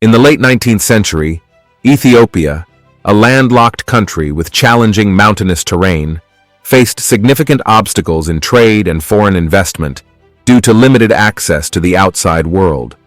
In the late 19th century, Ethiopia, a landlocked country with challenging mountainous terrain, faced significant obstacles in trade and foreign investment due to limited access to the outside world.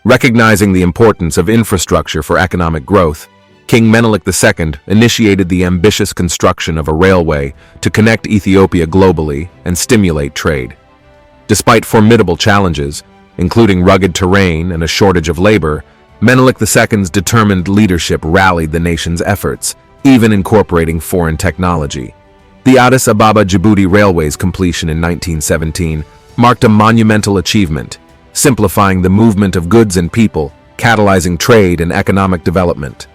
Recognizing the importance of infrastructure for economic growth, King Menelik II initiated the ambitious construction of a railway to connect Ethiopia globally and stimulate trade. Despite formidable challenges, including rugged terrain and a shortage of labor, Menelik II's determined leadership rallied the nation's efforts, even incorporating foreign technology. The Addis Ababa Jibuti Railway's completion in 1917 marked a monumental achievement, simplifying the movement of goods and people, catalyzing trade and economic development.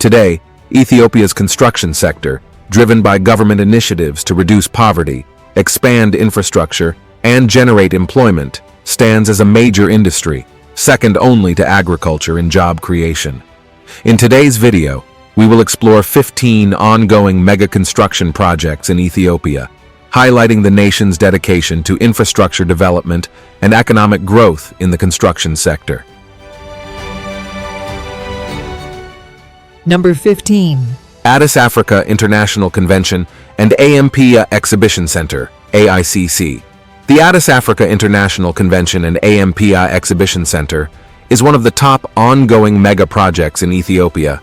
Today, Ethiopia's construction sector, driven by government initiatives to reduce poverty, expand infrastructure, and generate employment, stands as a major industry, second only to agriculture in job creation. In today's video, we will explore 15 ongoing mega construction projects in Ethiopia, highlighting the nation's dedication to infrastructure development and economic growth in the construction sector. Number 15. Addis Africa International Convention and AMPA Exhibition Center, AICC. The Addis Africa International Convention and AMPA Exhibition Center is one of the top ongoing mega projects in Ethiopia.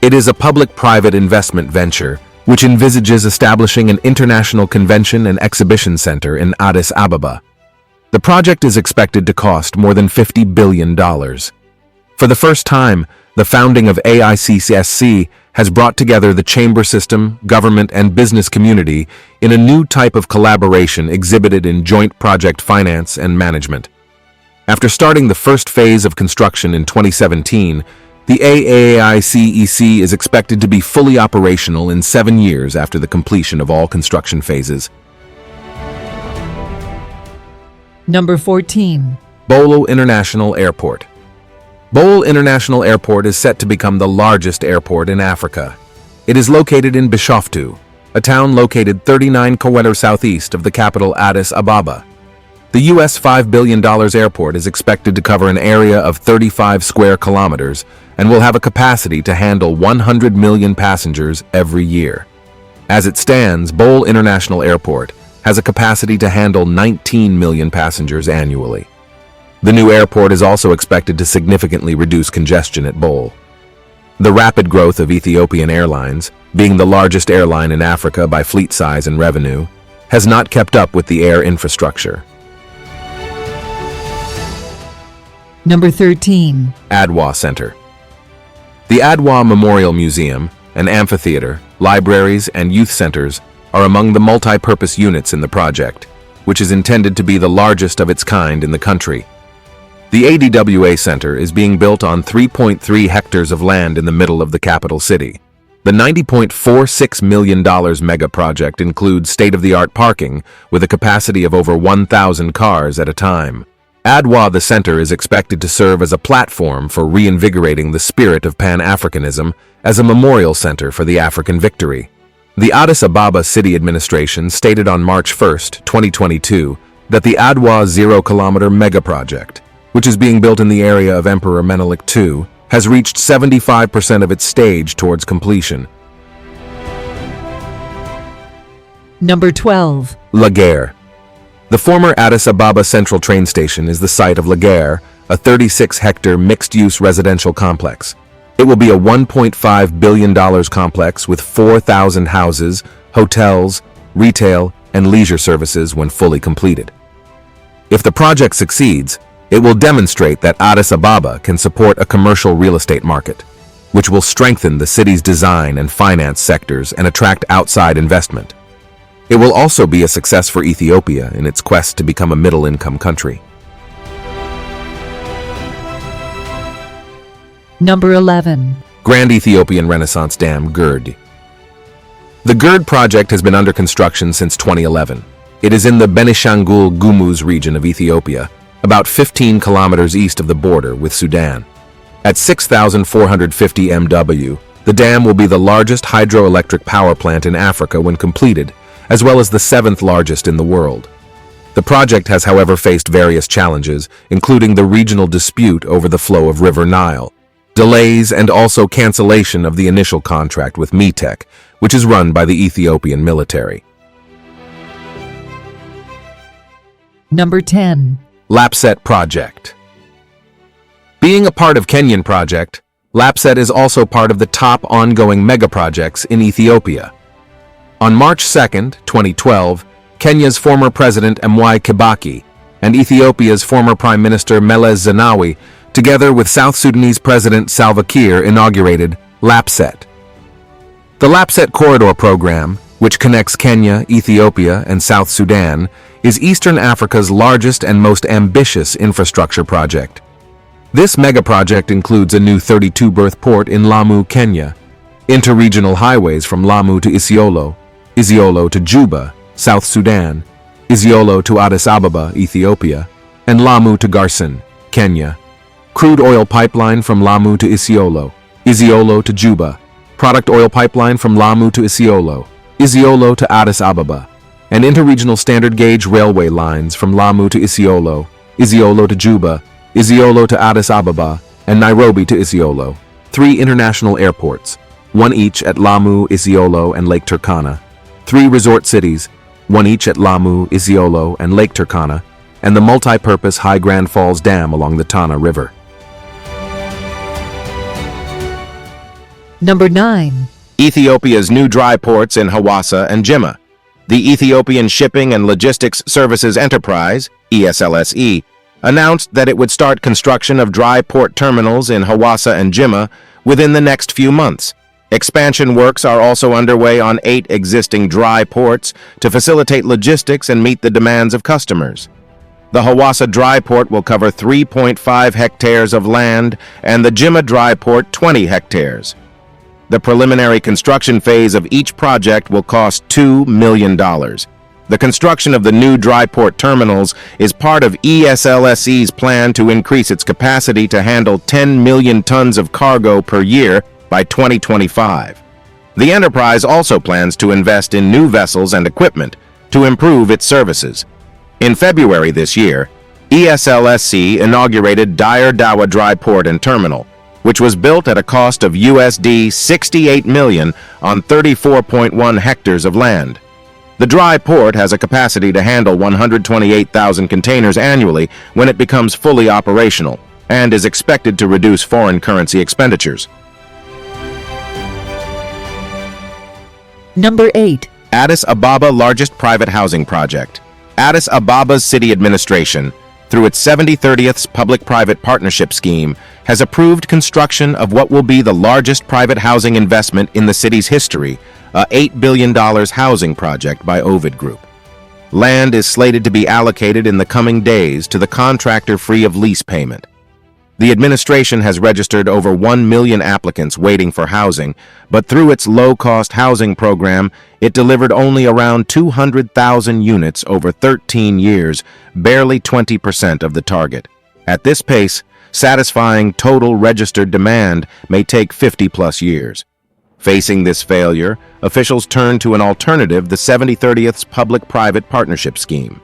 It is a public-private investment venture which envisages establishing an international convention and exhibition center in Addis Ababa. The project is expected to cost more than $50 billion. For the first time, the founding of AICC has brought together the chamber system, government, and business community in a new type of collaboration exhibited in joint project finance and management. After starting the first phase of construction in 2017, the AICC is expected to be fully operational in 7 years after the completion of all construction phases. Number 14. Bole International Airport. Bole International Airport is set to become the largest airport in Africa. It is located in Bishoftu, a town located 39 km southeast of the capital Addis Ababa. The US $5 billion airport is expected to cover an area of 35 square kilometers and will have a capacity to handle 100 million passengers every year. As it stands, Bole International Airport has a capacity to handle 19 million passengers annually. The new airport is also expected to significantly reduce congestion at Bole. The rapid growth of Ethiopian Airlines, being the largest airline in Africa by fleet size and revenue, has not kept up with the air infrastructure. Number 13. Adwa Center. The Adwa Memorial Museum, an amphitheater, libraries, and youth centers are among the multi-purpose units in the project, which is intended to be the largest of its kind in the country. The ADWA Center is being built on 3.3 hectares of land in the middle of the capital city. The $90.46 million mega project includes state-of-the-art parking with a capacity of over 1,000 cars at a time. Adwa the Center is expected to serve as a platform for reinvigorating the spirit of Pan-Africanism as a memorial center for the African victory. The Addis Ababa City Administration stated on March 1, 2022, that the Adwa Zero-Kilometer Mega Project, which is being built in the area of Emperor Menelik II, has reached 75% of its stage towards completion. Number 12. Lagir. The former Addis Ababa Central Train Station is the site of Lagir, a 36-hectare mixed-use residential complex. It will be a $1.5 billion complex with 4,000 houses, hotels, retail, and leisure services when fully completed. If the project succeeds, it will demonstrate that Addis Ababa can support a commercial real estate market, which will strengthen the city's design and finance sectors and attract outside investment. It will also be a success for Ethiopia in its quest to become a middle-income country. Number 11. Grand Ethiopian Renaissance Dam, Gird. The Gird project has been under construction since 2011. It is in the Benishangul Gumuz region of Ethiopia, about 15 kilometers east of the border with Sudan. At 6,450 MW, the dam will be the largest hydroelectric power plant in Africa when completed, as well as the 7th largest in the world. The project has, however, faced various challenges, including the regional dispute over the flow of River Nile. delays and also cancellation of the initial contract with METEC, which is run by the Ethiopian military. Number 10. Lapset Project. Being a part of Kenyan project, Lapset is also part of the top ongoing mega-projects in Ethiopia. On March 2, 2012, Kenya's former President Mwai Kibaki and Ethiopia's former Prime Minister Meles Zenawi, together with South Sudanese President Salva Kiir, inaugurated Lapset. The Lapset Corridor Program, which connects Kenya, Ethiopia, and South Sudan, is Eastern Africa's largest and most ambitious infrastructure project. This mega-project includes a new 32-berth port in Lamu, Kenya, interregional highways from Lamu to Isiolo, Isiolo to Juba, South Sudan, Isiolo to Addis Ababa, Ethiopia, and Lamu to Garsen, Kenya. Crude oil pipeline from Lamu to Isiolo, Isiolo to Juba, product oil pipeline from Lamu to Isiolo, Isiolo to Addis Ababa, and interregional standard gauge railway lines from Lamu to Isiolo, Isiolo to Juba, Isiolo to Addis Ababa, and Nairobi to Isiolo. 3 international airports, one each at Lamu, Isiolo, and Lake Turkana. 3 resort cities, one each at Lamu, Isiolo, and Lake Turkana, and the multi-purpose High Grand Falls Dam along the Tana River. Number 9. Ethiopia's New Dry Ports in Hawassa and Jimma. The Ethiopian Shipping and Logistics Services Enterprise, ESLSE, announced that it would start construction of dry port terminals in Hawassa and Jimma within the next few months. Expansion works are also underway on 8 existing dry ports to facilitate logistics and meet the demands of customers. The Hawassa Dry Port will cover 3.5 hectares of land and the Jimma Dry Port 20 hectares. The preliminary construction phase of each project will cost $2 million. The construction of the new dry port terminals is part of ESLSE's plan to increase its capacity to handle 10 million tons of cargo per year by 2025. The enterprise also plans to invest in new vessels and equipment to improve its services. In February this year, ESLSE inaugurated Dire Dawa Dry Port and Terminal, which was built at a cost of USD $68 million on 34.1 hectares of land. The dry port has a capacity to handle 128,000 containers annually when it becomes fully operational, and is expected to reduce foreign currency expenditures. Number 8. Addis Ababa largest private housing project. Addis Ababa's city administration, through its 70/30th public-private partnership scheme, has approved construction of what will be the largest private housing investment in the city's history, a $8 billion housing project by Ovid Group. Land is slated to be allocated in the coming days to the contractor free of lease payment. The administration has registered over 1 million applicants waiting for housing, but through its low-cost housing program, it delivered only around 200,000 units over 13 years, barely 20% of the target. At this pace, satisfying total registered demand may take 50-plus years. Facing this failure, officials turn to an alternative, the 70/30th public-private partnership scheme.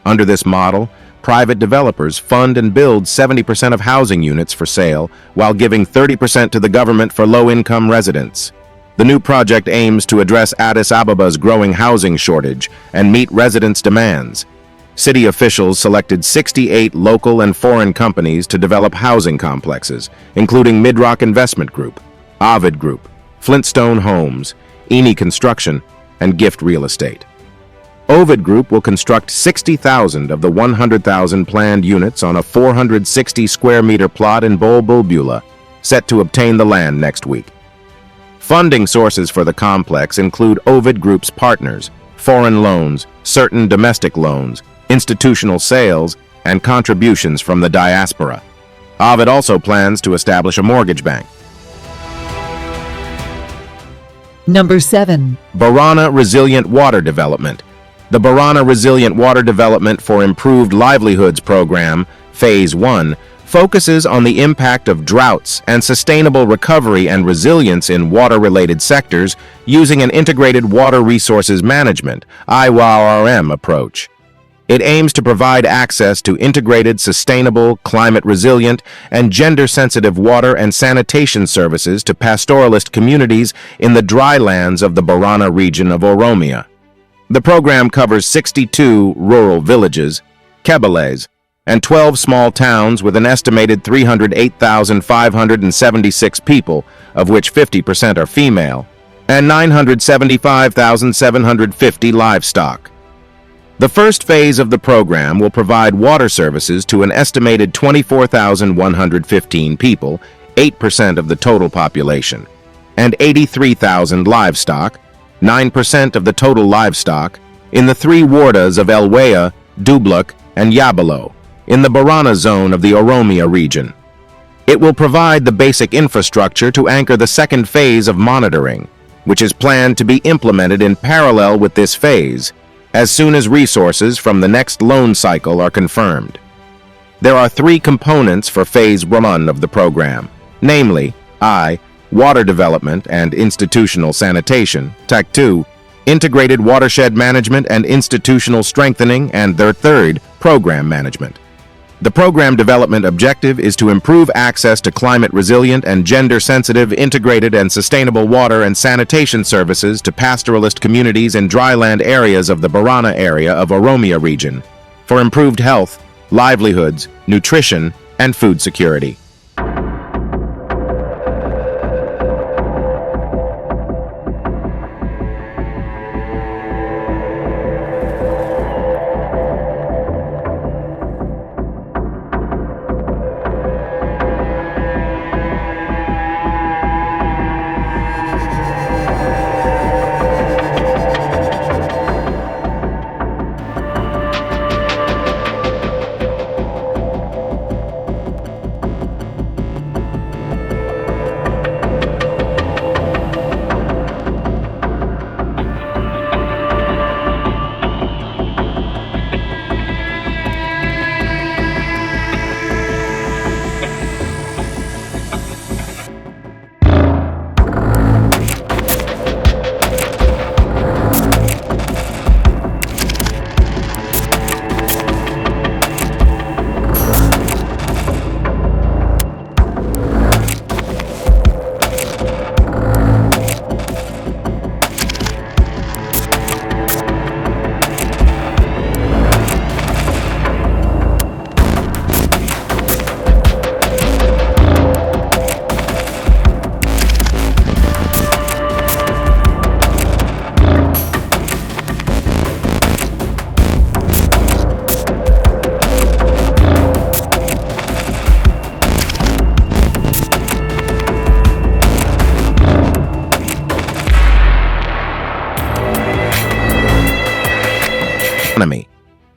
Under this model, private developers fund and build 70% of housing units for sale, while giving 30% to the government for low-income residents. The new project aims to address Addis Ababa's growing housing shortage and meet residents' demands. City officials selected 68 local and foreign companies to develop housing complexes, including Midrock Investment Group, Ovid Group, Flintstone Homes, Eni Construction, and Gift Real Estate. Ovid Group will construct 60,000 of the 100,000 planned units on a 460-square-meter plot in Bole, set to obtain the land next week. Funding sources for the complex include Ovid Group's partners, foreign loans, certain domestic loans, institutional sales, and contributions from the diaspora. Ovid also plans to establish a mortgage bank. Number 7. Barana Resilient Water Development. The Barana Resilient Water Development for Improved Livelihoods Program, Phase 1, focuses on the impact of droughts and sustainable recovery and resilience in water-related sectors using an integrated water resources management (IWRM) approach. It aims to provide access to integrated, sustainable, climate-resilient, and gender-sensitive water and sanitation services to pastoralist communities in the dry lands of the Barana region of Oromia. The program covers 62 rural villages, kebeles, and 12 small towns with an estimated 308,576 people, of which 50% are female, and 975,750 livestock. The first phase of the program will provide water services to an estimated 24,115 people, 8% of the total population, and 83,000 livestock, 9% of the total livestock, in the three wardas of Elwea, Dubluk, and Yabalo, in the Barana zone of the Oromia region. It will provide the basic infrastructure to anchor the second phase of monitoring, which is planned to be implemented in parallel with this phase, as soon as resources from the next loan cycle are confirmed. There are three components for Phase 1 of the program, namely, I. Water development and institutional sanitation, TAC 2, integrated watershed management and institutional strengthening, and their third, program management. The program development objective is to improve access to climate-resilient and gender-sensitive integrated and sustainable water and sanitation services to pastoralist communities in dryland areas of the Barana area of Oromia region for improved health, livelihoods, nutrition, and food security.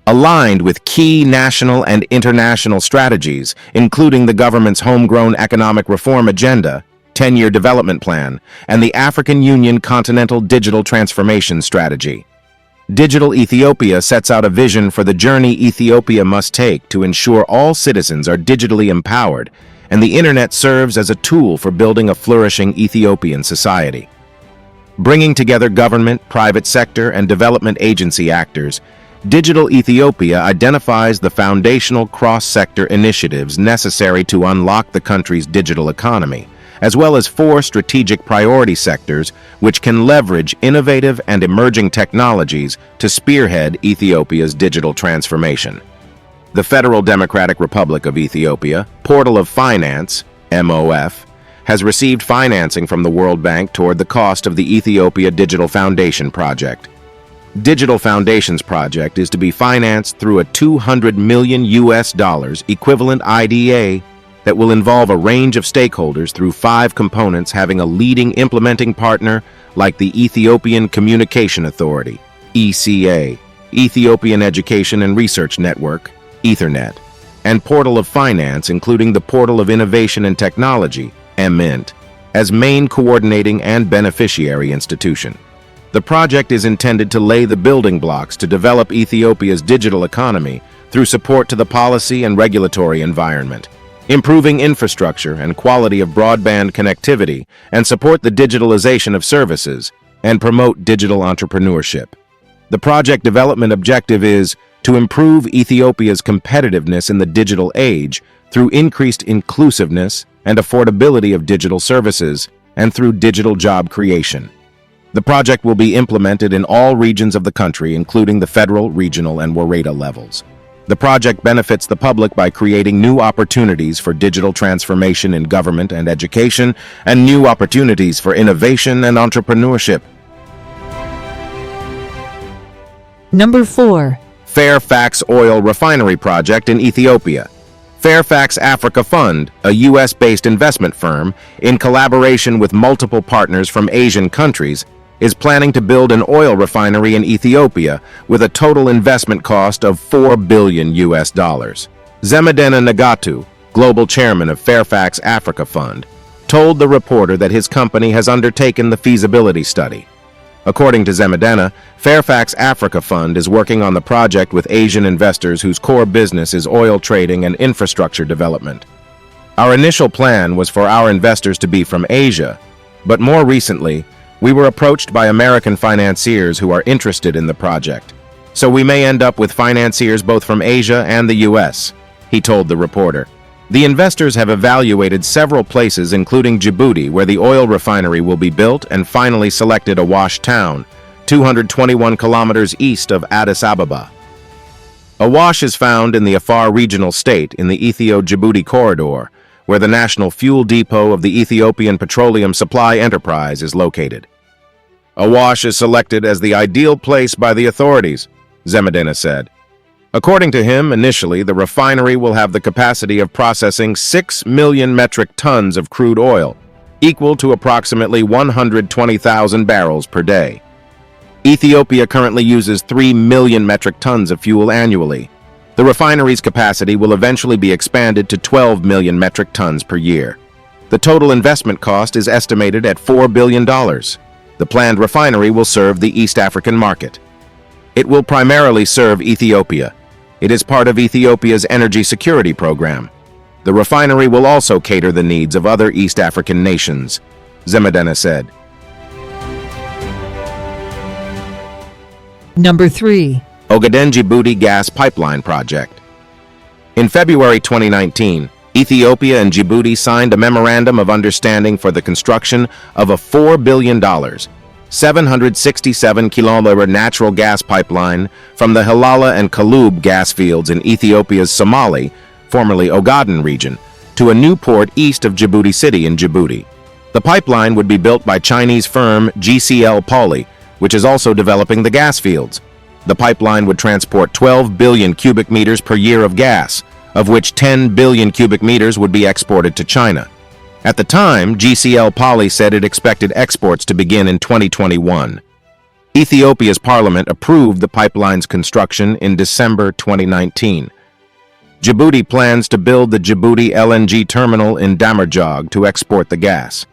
Aligned with key national and international strategies, including the government's homegrown economic reform agenda, 10-year development plan, and the African Union Continental Digital Transformation Strategy. Digital Ethiopia sets out a vision for the journey Ethiopia must take to ensure all citizens are digitally empowered, and the internet serves as a tool for building a flourishing Ethiopian society. Bringing together government, private sector, and development agency actors, Digital Ethiopia identifies the foundational cross-sector initiatives necessary to unlock the country's digital economy, as well as 4 strategic priority sectors which can leverage innovative and emerging technologies to spearhead Ethiopia's digital transformation. The Federal Democratic Republic of Ethiopia, Portal of Finance, MOF, has received financing from the World Bank toward the cost of the Ethiopia Digital Foundation project. Digital Foundations project is to be financed through a $200 million equivalent IDA that will involve a range of stakeholders through 5 components, having a leading implementing partner like the Ethiopian Communication Authority, ECA, Ethiopian Education and Research Network, Ethernet, and Portal of Finance, including the Portal of Innovation and Technology, MINT, as main coordinating and beneficiary institution. The project is intended to lay the building blocks to develop Ethiopia's digital economy through support to the policy and regulatory environment, improving infrastructure and quality of broadband connectivity, and support the digitalization of services, and promote digital entrepreneurship. The project development objective is to to improve Ethiopia's competitiveness in the digital age through increased inclusiveness and affordability of digital services and through digital job creation. The project will be implemented in all regions of the country, including the federal, regional, and Wareda levels. The project benefits the public by creating new opportunities for digital transformation in government and education, and new opportunities for innovation and entrepreneurship. Number 4. Fairfax Oil Refinery Project in Ethiopia. Fairfax Africa Fund, a U.S.-based investment firm, in collaboration with multiple partners from Asian countries, is planning to build an oil refinery in Ethiopia with a total investment cost of $4 billion. Zemedena Nagatu, global chairman of Fairfax Africa Fund, told the reporter that his company has undertaken the feasibility study. According to Zemedena, Fairfax Africa Fund is working on the project with Asian investors whose core business is oil trading and infrastructure development. Our initial plan was for our investors to be from Asia, but more recently, we were approached by American financiers who are interested in the project. So we may end up with financiers both from Asia and the U.S., he told the reporter. The investors have evaluated several places, including Jibuti, where the oil refinery will be built, and finally selected Awash town, 221 kilometers east of Addis Ababa. Awash is found in the Afar regional state in the Ethio-Djibouti corridor, where the national fuel depot of the Ethiopian Petroleum Supply Enterprise is located. Awash is selected as the ideal place by the authorities, Zemedena said. According to him, initially, the refinery will have the capacity of processing 6 million metric tons of crude oil, equal to approximately 120,000 barrels per day. Ethiopia currently uses 3 million metric tons of fuel annually. The refinery's capacity will eventually be expanded to 12 million metric tons per year. The total investment cost is estimated at $4 billion. The planned refinery will serve the East African market. It will primarily serve Ethiopia. It is part of Ethiopia's energy security program. The refinery will also cater the needs of other East African nations, Zemedena said. Number 3. Ogaden Jibuti Gas Pipeline Project. In February 2019, Ethiopia and Djibouti signed a memorandum of understanding for the construction of a $4 billion, 767-kilometer natural gas pipeline from the Hilala and Kalub gas fields in Ethiopia's Somali, formerly Ogaden region, to a new port east of Jibuti City in Djibouti. The pipeline would be built by Chinese firm GCL Poly, which is also developing the gas fields. The pipeline would transport 12 billion cubic meters per year of gas, of which 10 billion cubic meters would be exported to China. At the time, GCL Poly said it expected exports to begin in 2021. Ethiopia's parliament approved the pipeline's construction in December 2019. Djibouti plans to build the Djibouti LNG terminal in Damerjog to export the gas.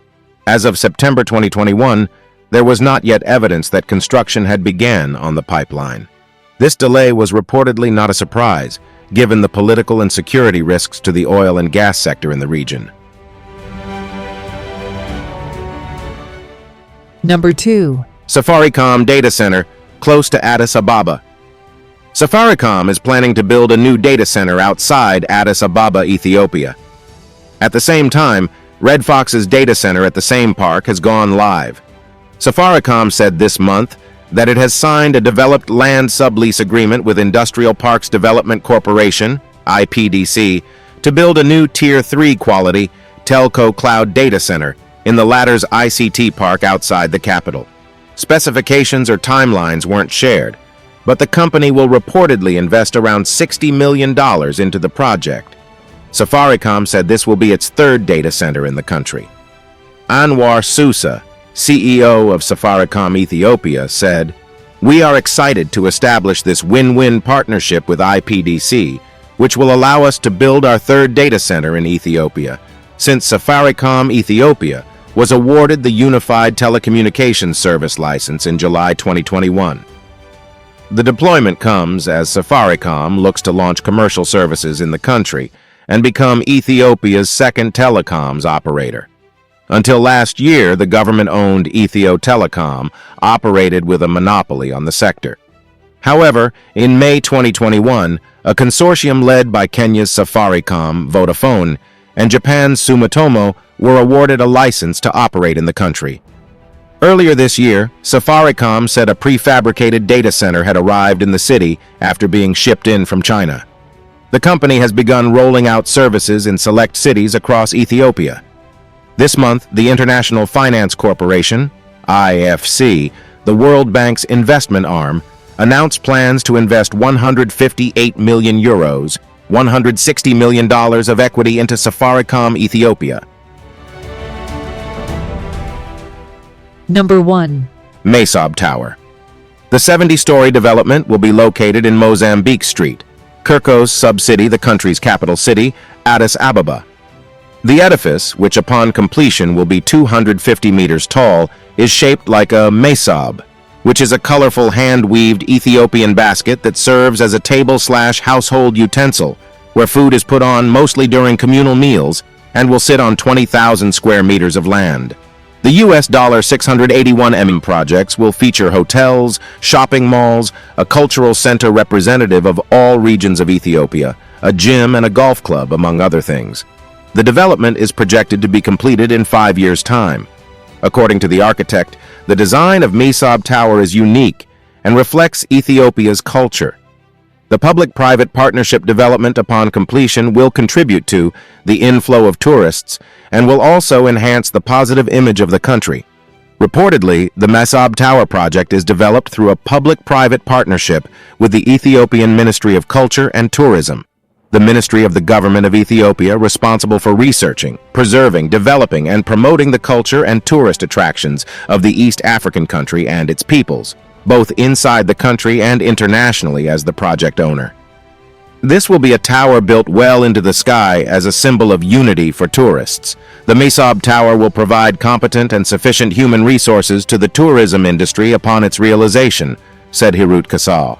As of September 2021, there was not yet evidence that construction had begun on the pipeline. This delay was reportedly not a surprise, given the political and security risks to the oil and gas sector in the region. Number 2. Safaricom Data Center, close to Addis Ababa. Safaricom is planning to build a new data center outside Addis Ababa, Ethiopia. At the same time, Red Fox's data center at the same park has gone live. Safaricom said this month that it has signed a developed land sublease agreement with Industrial Parks Development Corporation, IPDC, to build a new Tier 3 quality telco cloud data center in the latter's ICT park outside the capital. Specifications or timelines weren't shared, but the company will reportedly invest around $60 million into the project. Safaricom said this will be its third data center in the country. Anwar Susa, CEO of Safaricom Ethiopia, said, "We are excited to establish this win-win partnership with IPDC, which will allow us to build our third data center in Ethiopia, since Safaricom Ethiopia was awarded the Unified Telecommunications Service license in July 2021. The deployment comes as Safaricom looks to launch commercial services in the country and become Ethiopia's second telecoms operator. Until last year, the government-owned Ethio Telecom operated with a monopoly on the sector. However, in May 2021, a consortium led by Kenya's Safaricom, Vodafone, and Japan's Sumitomo were awarded a license to operate in the country. Earlier this year, Safaricom said a prefabricated data center had arrived in the city after being shipped in from China. The company has begun rolling out services in select cities across Ethiopia. This month, the International Finance Corporation, IFC, the World Bank's investment arm, announced plans to invest 158 million euros, $160 million of equity into Safaricom Ethiopia. Number 1. MSOB Tower. The 70-story development will be located in Mozambique Street, Kirkos sub-city, the country's capital city, Addis Ababa. The edifice, which upon completion will be 250 meters tall, is shaped like a MSOB, which is a colorful hand-weaved Ethiopian basket that serves as a table/household utensil, where food is put on mostly during communal meals and will sit on 20,000 square meters of land. The US $681 million projects will feature hotels, shopping malls, a cultural center representative of all regions of Ethiopia, a gym and a golf club, among other things. The development is projected to be completed in 5 years' time. According to the architect, the design of MSOB Tower is unique and reflects Ethiopia's culture. The public-private partnership development upon completion will contribute to the inflow of tourists and will also enhance the positive image of the country. Reportedly, the MSOB Tower project is developed through a public-private partnership with the Ethiopian Ministry of Culture and Tourism, the ministry of the government of Ethiopia responsible for researching, preserving, developing, and promoting the culture and tourist attractions of the East African country and its peoples, both inside the country and internationally as the project owner. This will be a tower built well into the sky as a symbol of unity for tourists. The MSOB Tower will provide competent and sufficient human resources to the tourism industry upon its realization, said Hirut Kasal.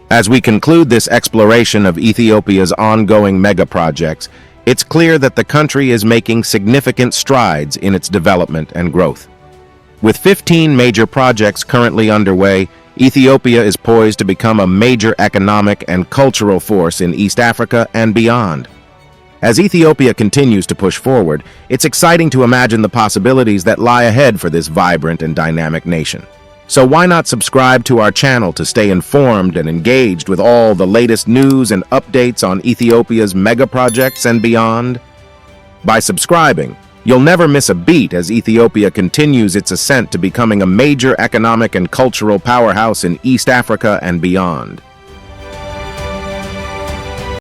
As we conclude this exploration of Ethiopia's ongoing mega-projects, it's clear that the country is making significant strides in its development and growth. With 15 major projects currently underway, Ethiopia is poised to become a major economic and cultural force in East Africa and beyond. As Ethiopia continues to push forward, it's exciting to imagine the possibilities that lie ahead for this vibrant and dynamic nation. So why not subscribe to our channel to stay informed and engaged with all the latest news and updates on Ethiopia's mega projects and beyond? By subscribing, you'll never miss a beat as Ethiopia continues its ascent to becoming a major economic and cultural powerhouse in East Africa and beyond.